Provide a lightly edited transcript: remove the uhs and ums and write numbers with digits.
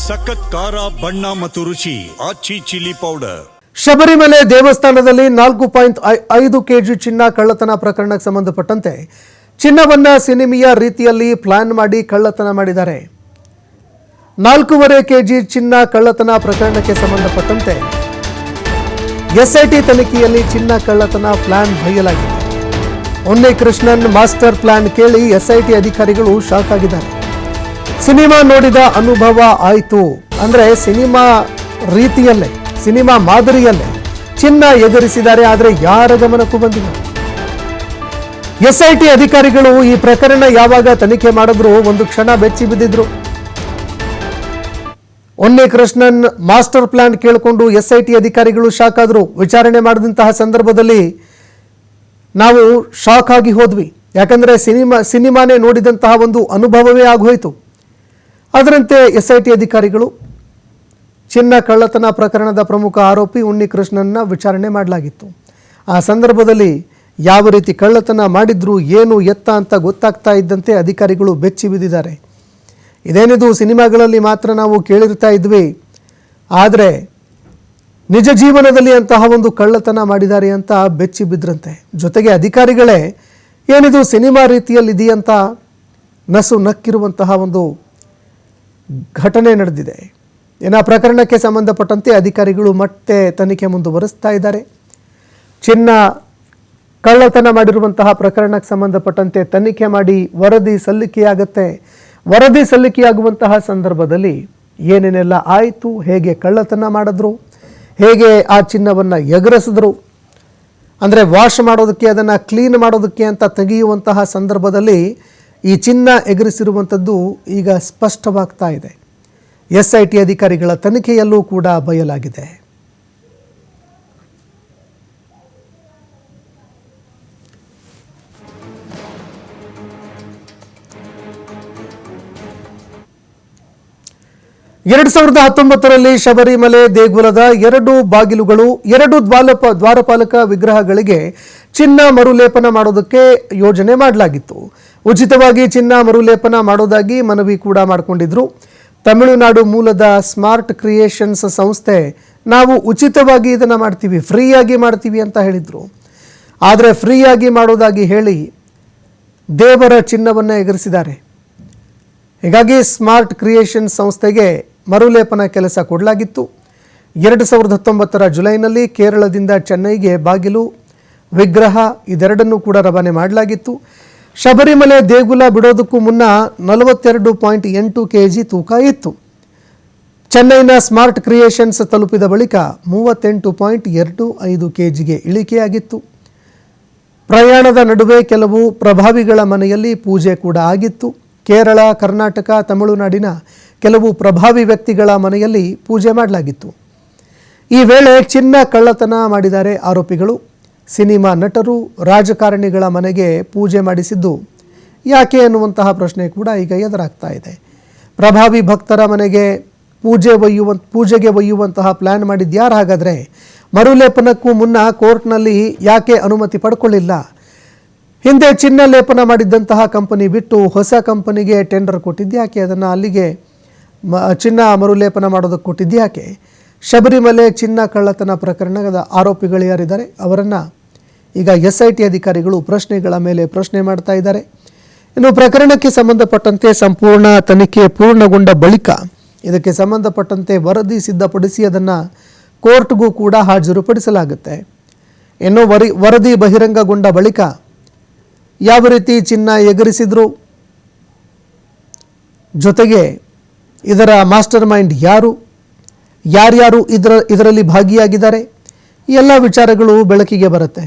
ಸಖತ್ ಖಾರ ಬಣ್ಣ ಮತ್ತು ರುಚಿ ಆಚಿ ಚಿಲ್ಲಿ ಪೌಡರ್. ಶಬರಿಮಲೆ ದೇವಸ್ಥಾನದಲ್ಲಿ 4.5 ಕೆಜಿ ಚಿನ್ನ ಕಳ್ಳತನ ಪ್ರಕರಣಕ್ಕೆ ಸಂಬಂಧಪಟ್ಟಂತೆ ಚಿನ್ನವನ್ನ ಸಿನಿಮೀಯ ರೀತಿಯಲ್ಲಿ ಪ್ಲಾನ್ ಮಾಡಿ ಕಳ್ಳತನ ಮಾಡಿದ್ದಾರೆ. 4.5 ಕೆಜಿ ಚಿನ್ನ ಕಳ್ಳತನ ಪ್ರಕರಣಕ್ಕೆ ಸಂಬಂಧಪಟ್ಟಂತೆ ಎಸ್ಐಟಿ ತನಿಖೆಯಲ್ಲಿ ಚಿನ್ನ ಕಳ್ಳತನ ಪ್ಲಾನ್ ಬಯಲಾಗಿದೆ. ಉನ್ನಿಕೃಷ್ಣನ್ ಮಾಸ್ಟರ್ ಪ್ಲಾನ್ ಕೇಳಿ ಎಸ್ಐಟಿ ಅಧಿಕಾರಿಗಳು ಶಾಕ್ ಆಗಿದ್ದಾರೆ. ಸಿನಿಮಾ ನೋಡಿದ ಅನುಭವ ಆಯಿತು ಅಂದ್ರೆ ಸಿನಿಮಾ ರೀತಿಯಲ್ಲೇ ಸಿನಿಮಾ ಮಾದರಿಯಲ್ಲೇ ಚಿನ್ನ ಎಗರಿಸಿದ್ದಾರೆ. ಆದರೆ ಯಾರ ಗಮನಕ್ಕೂ ಬಂದಿಲ್ಲ. ಎಸ್ಐಟಿ ಅಧಿಕಾರಿಗಳು ಈ ಪ್ರಕರಣ ಯಾವಾಗ ತನಿಖೆ ಮಾಡಿದ್ರು ಒಂದು ಕ್ಷಣ ಬೆಚ್ಚಿ ಬಿದ್ದಿದ್ರು. ಉನ್ನಿಕೃಷ್ಣನ್ ಮಾಸ್ಟರ್ ಪ್ಲಾನ್ ಕೇಳಿಕೊಂಡು ಎಸ್ಐಟಿ ಅಧಿಕಾರಿಗಳು ಶಾಕ್ ಆದ್ರು. ವಿಚಾರಣೆ ಮಾಡಿದಂತಹ ಸಂದರ್ಭದಲ್ಲಿ ನಾವು ಶಾಕ್ ಆಗಿ ಹೋದ್ವಿ. ಯಾಕಂದ್ರೆ ಸಿನಿಮಾನೇ ನೋಡಿದಂತಹ ಒಂದು ಅನುಭವವೇ ಆಗೋಯ್ತು. ಅದರಂತೆ ಎಸ್ಐಟಿ ಅಧಿಕಾರಿಗಳು ಚಿನ್ನ ಕಳ್ಳತನ ಪ್ರಕರಣದ ಪ್ರಮುಖ ಆರೋಪಿ ಉನ್ನಿಕೃಷ್ಣನ್ನ ವಿಚಾರಣೆ ಮಾಡಲಾಗಿತ್ತು. ಆ ಸಂದರ್ಭದಲ್ಲಿ ಯಾವ ರೀತಿ ಕಳ್ಳತನ ಮಾಡಿದ್ರು ಏನು ಎತ್ತ ಅಂತ ಗೊತ್ತಾಗ್ತಾ ಇದ್ದಂತೆ ಅಧಿಕಾರಿಗಳು ಬೆಚ್ಚಿ ಬಿದ್ದಿದ್ದಾರೆ. ಇದೇನಿದು ಸಿನಿಮಾಗಳಲ್ಲಿ ಮಾತ್ರ ನಾವು ಕೇಳಿರ್ತಾ ಇದ್ವಿ, ಆದರೆ ನಿಜ ಜೀವನದಲ್ಲಿ ಅಂತಹ ಒಂದು ಕಳ್ಳತನ ಮಾಡಿದ್ದಾರೆ ಅಂತ ಬೆಚ್ಚಿ ಬಿದ್ರಂತೆ. ಜೊತೆಗೆ ಅಧಿಕಾರಿಗಳೇ ಏನಿದು ಸಿನಿಮಾ ರೀತಿಯಲ್ಲಿದೆಯಂತ ನಸು ನಕ್ಕಿರುವಂತಹ ಒಂದು ಘಟನೆ ನಡೆದಿದೆ. ಇನ್ನು ಪ್ರಕರಣಕ್ಕೆ ಸಂಬಂಧಪಟ್ಟಂತೆ ಅಧಿಕಾರಿಗಳು ಮತ್ತೆ ತನಿಖೆ ಮುಂದುವರಿಸ್ತಾ ಇದ್ದಾರೆ. ಚಿನ್ನ ಕಳ್ಳತನ ಮಾಡಿರುವಂತಹ ಪ್ರಕರಣಕ್ಕೆ ಸಂಬಂಧಪಟ್ಟಂತೆ ತನಿಖೆ ಮಾಡಿ ವರದಿ ಸಲ್ಲಿಕೆಯಾಗುತ್ತೆ. ವರದಿ ಸಲ್ಲಿಕೆಯಾಗುವಂತಹ ಸಂದರ್ಭದಲ್ಲಿ ಏನೇನೆಲ್ಲ ಆಯಿತು, ಹೇಗೆ ಕಳ್ಳತನ ಮಾಡಿದ್ರು, ಹೇಗೆ ಆ ಚಿನ್ನವನ್ನು ಎಗರಿಸಿದ್ರು, ಅಂದರೆ ವಾಶ್ ಮಾಡೋದಕ್ಕೆ ಅದನ್ನು ಕ್ಲೀನ್ ಮಾಡೋದಕ್ಕೆ ಅಂತ ತೆಗೆಯುವಂತಹ ಸಂದರ್ಭದಲ್ಲಿ ಈ ಚಿನ್ನ ಎಗರಿಸಿರುವಂಥದ್ದು ಈಗ ಸ್ಪಷ್ಟವಾಗ್ತಾ ಇದೆ. ಎಸ್ಐಟಿ ಅಧಿಕಾರಿಗಳ ತನಿಖೆಯಲ್ಲೂ ಕೂಡ ಬಯಲಾಗಿದೆ. ಎರಡು 2019ರಲ್ಲಿ ಶಬರಿಮಲೆ ದೇಗುಲದ 2 ಬಾಗಿಲುಗಳು 2 ದ್ವಾರಪಾಲಕ ವಿಗ್ರಹಗಳಿಗೆ ಚಿನ್ನ ಮರುಲೇಪನ ಮಾಡೋದಕ್ಕೆ ಯೋಜನೆ ಮಾಡಲಾಗಿತ್ತು. ಉಚಿತವಾಗಿ ಚಿನ್ನ ಮರುಲೇಪನ ಮಾಡೋದಾಗಿ ಮನವಿ ಕೂಡ ಮಾಡಿಕೊಂಡಿದ್ರು. ತಮಿಳುನಾಡು ಮೂಲದ ಸ್ಮಾರ್ಟ್ ಕ್ರಿಯೇಷನ್ಸ್ ಸಂಸ್ಥೆ ನಾವು ಉಚಿತವಾಗಿ ಇದನ್ನು ಮಾಡ್ತೀವಿ, ಫ್ರೀಯಾಗಿ ಮಾಡ್ತೀವಿ ಅಂತ ಹೇಳಿದರು. ಆದರೆ ಫ್ರೀಯಾಗಿ ಮಾಡೋದಾಗಿ ಹೇಳಿ ದೇವರ ಚಿನ್ನವನ್ನು ಎಗರಿಸಿದ್ದಾರೆ. ಹೀಗಾಗಿ ಸ್ಮಾರ್ಟ್ ಕ್ರಿಯೇಷನ್ಸ್ ಸಂಸ್ಥೆಗೆ ಮರುಲೇಪನ ಕೆಲಸ ಕೊಡಲಾಗಿತ್ತು. 2019ರ ಜುಲೈನಲ್ಲಿ ಕೇರಳದಿಂದ ಚೆನ್ನೈಗೆ ಬಾಗಿಲು, ವಿಗ್ರಹ ಇದೆರಡನ್ನೂ ಕೂಡ ರವಾನೆ ಮಾಡಲಾಗಿತ್ತು. ಶಬರಿಮಲೆ ದೇಗುಲ ಬಿಡೋದಕ್ಕೂ ಮುನ್ನ 42.8 ಕೆಜಿ ತೂಕ ಇತ್ತು. ಚೆನ್ನೈನ ಸ್ಮಾರ್ಟ್ ಕ್ರಿಯೇಷನ್ಸ್ ತಲುಪಿದ ಬಳಿಕ 38.25 ಕೆಜಿಗೆ ಇಳಿಕೆಯಾಗಿತ್ತು. ಪ್ರಯಾಣದ ನಡುವೆ ಕೆಲವು ಪ್ರಭಾವಿಗಳ ಮನೆಯಲ್ಲಿ ಪೂಜೆ ಕೂಡ ಆಗಿತ್ತು. ಕೇರಳ, ಕರ್ನಾಟಕ, ತಮಿಳುನಾಡಿನ ಕೆಲವು ಪ್ರಭಾವಿ ವ್ಯಕ್ತಿಗಳ ಮನೆಯಲ್ಲಿ ಪೂಜೆ ಮಾಡಲಾಗಿತ್ತು. ಈ ವೇಳೆ ಚಿನ್ನ ಕಳ್ಳತನ ಮಾಡಿದ್ದಾರೆ ಆರೋಪಿಗಳು. ಸಿನಿಮಾ ನಟರು, ರಾಜಕಾರಣಿಗಳ ಮನೆಗೆ ಪೂಜೆ ಮಾಡಿಸಿದ್ದು ಯಾಕೆ ಅನ್ನುವಂತಹ ಪ್ರಶ್ನೆ ಕೂಡ ಈಗ ಎದುರಾಗ್ತಾ ಇದೆ. ಪ್ರಭಾವಿ ಭಕ್ತರ ಮನೆಗೆ ಪೂಜೆಗೆ ಒಯ್ಯುವಂತಹ ಪ್ಲ್ಯಾನ್ ಮಾಡಿದ್ಯಾರು? ಹಾಗಾದರೆ ಮರುಲೇಪನಕ್ಕೂ ಮುನ್ನ ಕೋರ್ಟ್ನಲ್ಲಿ ಯಾಕೆ ಅನುಮತಿ ಪಡ್ಕೊಳ್ಳಿಲ್ಲ? ಹಿಂದೆ ಚಿನ್ನ ಲೇಪನ ಮಾಡಿದ್ದಂತಹ ಕಂಪನಿ ಬಿಟ್ಟು ಹೊಸ ಕಂಪನಿಗೆ ಟೆಂಡರ್ ಕೊಟ್ಟಿದ್ಯಾಕೆ? ಅದನ್ನು ಅಲ್ಲಿಗೆ ಚಿನ್ನ ಮರುಲೇಪನ ಮಾಡೋದಕ್ಕೆ ಕೊಟ್ಟಿದ್ಯಾಕೆ? ಶಬರಿಮಲೆ ಚಿನ್ನ ಕಳ್ಳತನ ಪ್ರಕರಣದ ಆರೋಪಿಗಳು ಯಾರಿದ್ದಾರೆ ಅವರನ್ನು ಈಗ ಎಸ್ಐಟಿ ಅಧಿಕಾರಿಗಳು ಪ್ರಶ್ನೆಗಳ ಮೇಲೆ ಪ್ರಶ್ನೆ ಮಾಡ್ತಾ ಇದ್ದಾರೆ. ಇನ್ನು ಪ್ರಕರಣಕ್ಕೆ ಸಂಬಂಧಪಟ್ಟಂತೆ ಸಂಪೂರ್ಣ ತನಿಖೆ ಪೂರ್ಣಗೊಂಡ ಬಳಿಕ ಇದಕ್ಕೆ ಸಂಬಂಧಪಟ್ಟಂತೆ ವರದಿ ಸಿದ್ಧಪಡಿಸಿ ಅದನ್ನು ಕೋರ್ಟ್ಗೂ ಕೂಡ ಹಾಜರುಪಡಿಸಲಾಗುತ್ತೆ. ಇನ್ನು ವರದಿ ಬಹಿರಂಗಗೊಂಡ ಬಳಿಕ ಯಾವ ರೀತಿ ಚಿನ್ನ ಎಗರಿಸಿದ್ರು, ಜೊತೆಗೆ ಇದರ ಮಾಸ್ಟರ್ ಮೈಂಡ್ ಯಾರ್ಯಾರು ಇದರಲ್ಲಿ ಭಾಗಿಯಾಗಿದ್ದಾರೆ, ಈ ಎಲ್ಲ ವಿಚಾರಗಳು ಬೆಳಕಿಗೆ ಬರುತ್ತೆ.